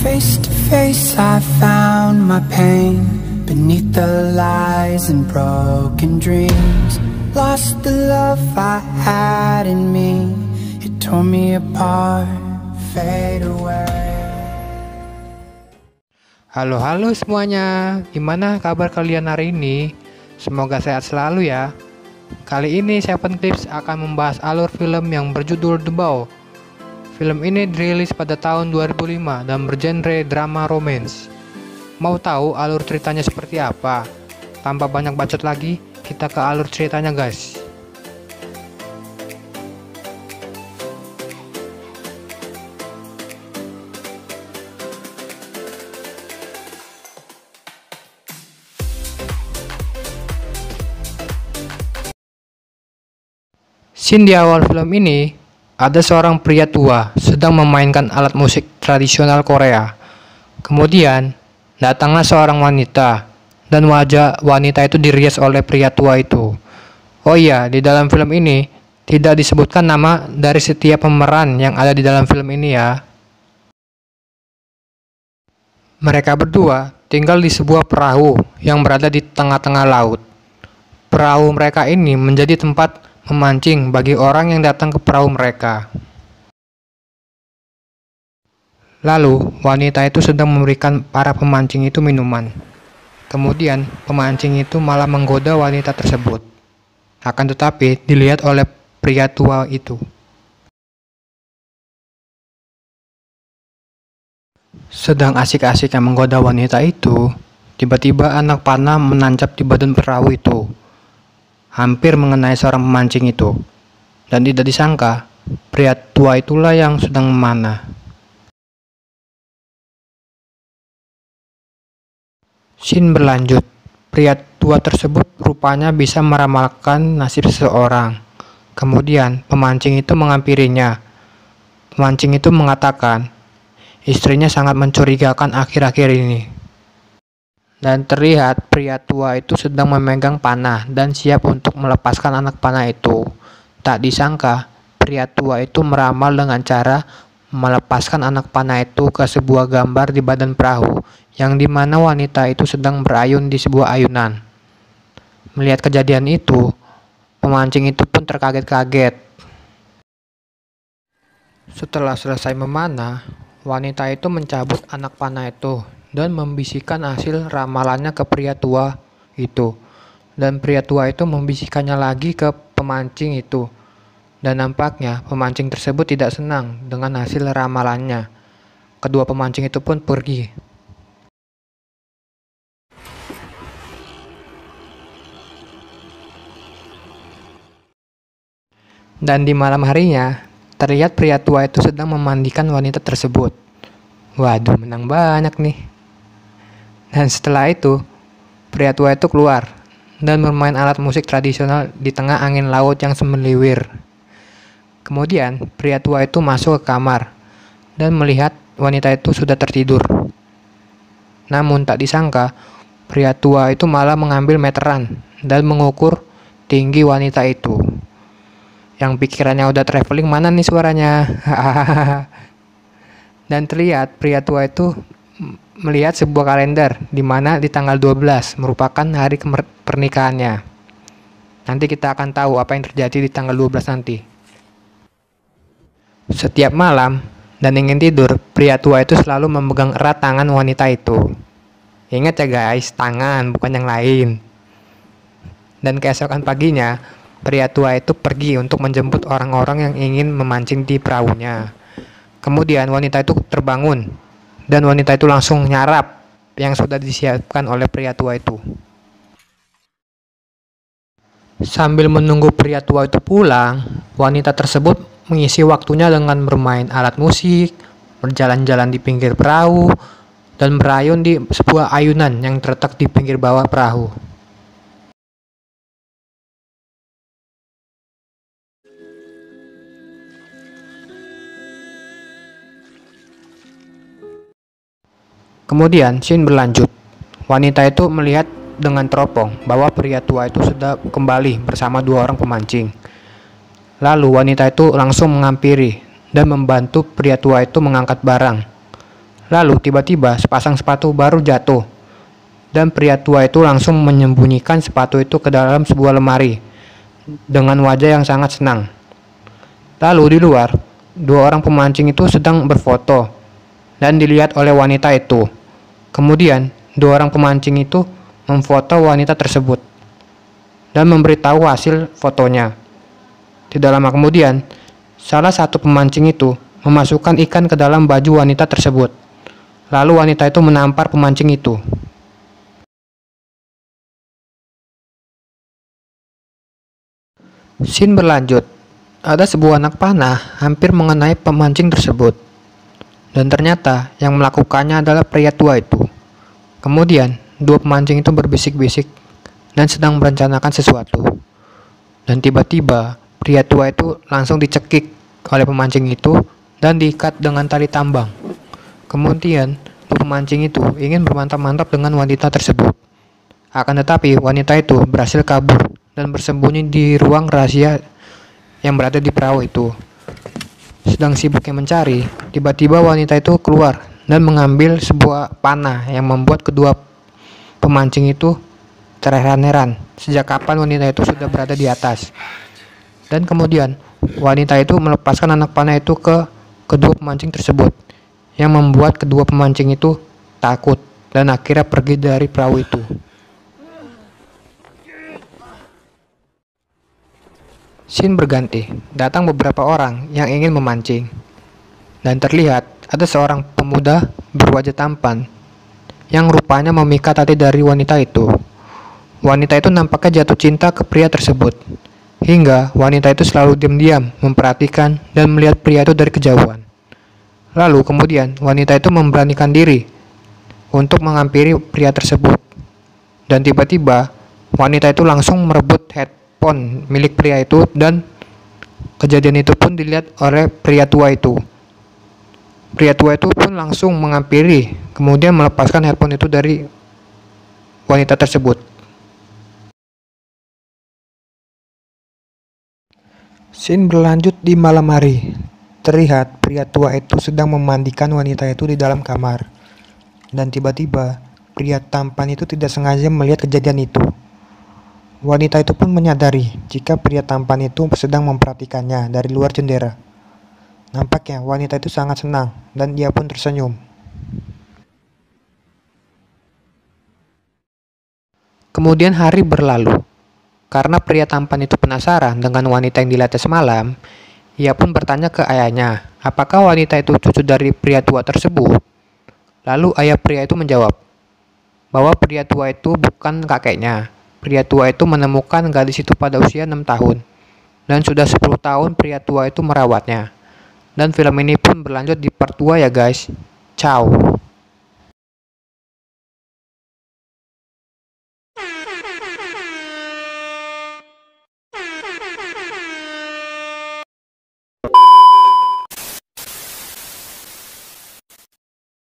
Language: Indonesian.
Face to face I found my pain beneath the lies and broken dreams. Lost the love I had in me. It tore me apart, fade away. Halo semuanya, gimana kabar kalian hari ini? Semoga sehat selalu ya. Kali ini Seven Clips akan membahas alur film yang berjudul The Bow. Film ini dirilis pada tahun 2005 dan bergenre drama romance. Mau tahu alur ceritanya seperti apa? Tanpa banyak bacot lagi, kita ke alur ceritanya guys. Scene di awal film ini, ada seorang pria tua sedang memainkan alat musik tradisional Korea. Kemudian, datanglah seorang wanita, dan wajah wanita itu dirias oleh pria tua itu. Oh iya, di dalam film ini, tidak disebutkan nama dari setiap pemeran yang ada di dalam film ini ya. Mereka berdua tinggal di sebuah perahu yang berada di tengah-tengah laut. Perahu mereka ini menjadi tempat memancing bagi orang yang datang ke perahu mereka. Lalu, wanita itu sedang memberikan para pemancing itu minuman. Kemudian, pemancing itu malah menggoda wanita tersebut. Akan tetapi, dilihat oleh pria tua itu. Sedang asik-asik yang menggoda wanita itu, tiba-tiba anak panah menancap di badan perahu itu. Hampir mengenai seorang pemancing itu, dan tidak disangka pria tua itulah yang sedang memanah. Scene berlanjut, pria tua tersebut rupanya bisa meramalkan nasib seseorang. Kemudian pemancing itu menghampirinya. Pemancing itu mengatakan, istrinya sangat mencurigakan akhir-akhir ini. Dan terlihat pria tua itu sedang memegang panah dan siap untuk melepaskan anak panah itu. Tak disangka, pria tua itu meramal dengan cara melepaskan anak panah itu ke sebuah gambar di badan perahu, yang dimana wanita itu sedang berayun di sebuah ayunan. Melihat kejadian itu, pemancing itu pun terkaget-kaget. Setelah selesai memanah, wanita itu mencabut anak panah itu dan membisikkan hasil ramalannya ke pria tua itu. Dan pria tua itu membisikkannya lagi ke pemancing itu. Dan nampaknya pemancing tersebut tidak senang dengan hasil ramalannya. Kedua pemancing itu pun pergi. Dan di malam harinya, terlihat pria tua itu sedang memandikan wanita tersebut. Waduh, menang banyak nih. Dan setelah itu, pria tua itu keluar dan bermain alat musik tradisional di tengah angin laut yang semeliwir. Kemudian, pria tua itu masuk ke kamar dan melihat wanita itu sudah tertidur. Namun tak disangka, pria tua itu malah mengambil meteran dan mengukur tinggi wanita itu. Yang pikirannya udah traveling, mana nih suaranya? Dan terlihat pria tua itu melihat sebuah kalender di mana di tanggal 12 merupakan hari pernikahannya. Nanti kita akan tahu apa yang terjadi di tanggal 12 nanti. Setiap malam dan ingin tidur, pria tua itu selalu memegang erat tangan wanita itu. Ingat ya guys, tangan bukan yang lain. Dan keesokan paginya, pria tua itu pergi untuk menjemput orang-orang yang ingin memancing di perahunya. Kemudian wanita itu terbangun dan wanita itu langsung nyarap yang sudah disiapkan oleh pria tua itu. Sambil menunggu pria tua itu pulang, wanita tersebut mengisi waktunya dengan bermain alat musik, berjalan-jalan di pinggir perahu, dan berayun di sebuah ayunan yang terletak di pinggir bawah perahu. Kemudian scene berlanjut. Wanita itu melihat dengan teropong bahwa pria tua itu sudah kembali bersama dua orang pemancing. Lalu wanita itu langsung menghampiri dan membantu pria tua itu mengangkat barang. Lalu tiba-tiba sepasang sepatu baru jatuh, dan pria tua itu langsung menyembunyikan sepatu itu ke dalam sebuah lemari dengan wajah yang sangat senang. Lalu di luar, dua orang pemancing itu sedang berfoto dan dilihat oleh wanita itu. Kemudian dua orang pemancing itu memfoto wanita tersebut dan memberitahu hasil fotonya. Tidak lama kemudian, salah satu pemancing itu memasukkan ikan ke dalam baju wanita tersebut. Lalu wanita itu menampar pemancing itu. Scene berlanjut. Ada sebuah anak panah hampir mengenai pemancing tersebut. Dan ternyata yang melakukannya adalah pria tua itu. Kemudian, dua pemancing itu berbisik-bisik dan sedang merencanakan sesuatu. Dan tiba-tiba, pria tua itu langsung dicekik oleh pemancing itu dan diikat dengan tali tambang. Kemudian, dua pemancing itu ingin bermantap-mantap dengan wanita tersebut. Akan tetapi, wanita itu berhasil kabur dan bersembunyi di ruang rahasia yang berada di perahu itu. Sedang sibuknya mencari, tiba-tiba wanita itu keluar dan mengambil sebuah panah yang membuat kedua pemancing itu terheran-heran sejak kapan wanita itu sudah berada di atas. Dan kemudian wanita itu melepaskan anak panah itu ke kedua pemancing tersebut, yang membuat kedua pemancing itu takut dan akhirnya pergi dari perahu itu. Scene berganti, datang beberapa orang yang ingin memancing, dan terlihat ada seorang pemuda berwajah tampan yang rupanya memikat hati dari wanita itu. Wanita itu nampaknya jatuh cinta ke pria tersebut, hingga wanita itu selalu diam-diam memperhatikan dan melihat pria itu dari kejauhan. Lalu kemudian wanita itu memberanikan diri untuk menghampiri pria tersebut, dan tiba-tiba wanita itu langsung merebut headphone milik pria itu, dan kejadian itu pun dilihat oleh pria tua itu. Pria tua itu pun langsung menghampiri, kemudian melepaskan headphone itu dari wanita tersebut. Scene berlanjut di malam hari. Terlihat pria tua itu sedang memandikan wanita itu di dalam kamar. Dan tiba-tiba, pria tampan itu tidak sengaja melihat kejadian itu. Wanita itu pun menyadari jika pria tampan itu sedang memperhatikannya dari luar jendela. Nampaknya wanita itu sangat senang dan dia pun tersenyum. Kemudian hari berlalu. Karena pria tampan itu penasaran dengan wanita yang dilihatnya semalam, ia pun bertanya ke ayahnya, apakah wanita itu cucu dari pria tua tersebut? Lalu ayah pria itu menjawab bahwa pria tua itu bukan kakeknya. Pria tua itu menemukan gadis itu pada usia 6 tahun, dan sudah 10 tahun pria tua itu merawatnya. Dan film ini pun berlanjut di part 2 ya guys. Ciao.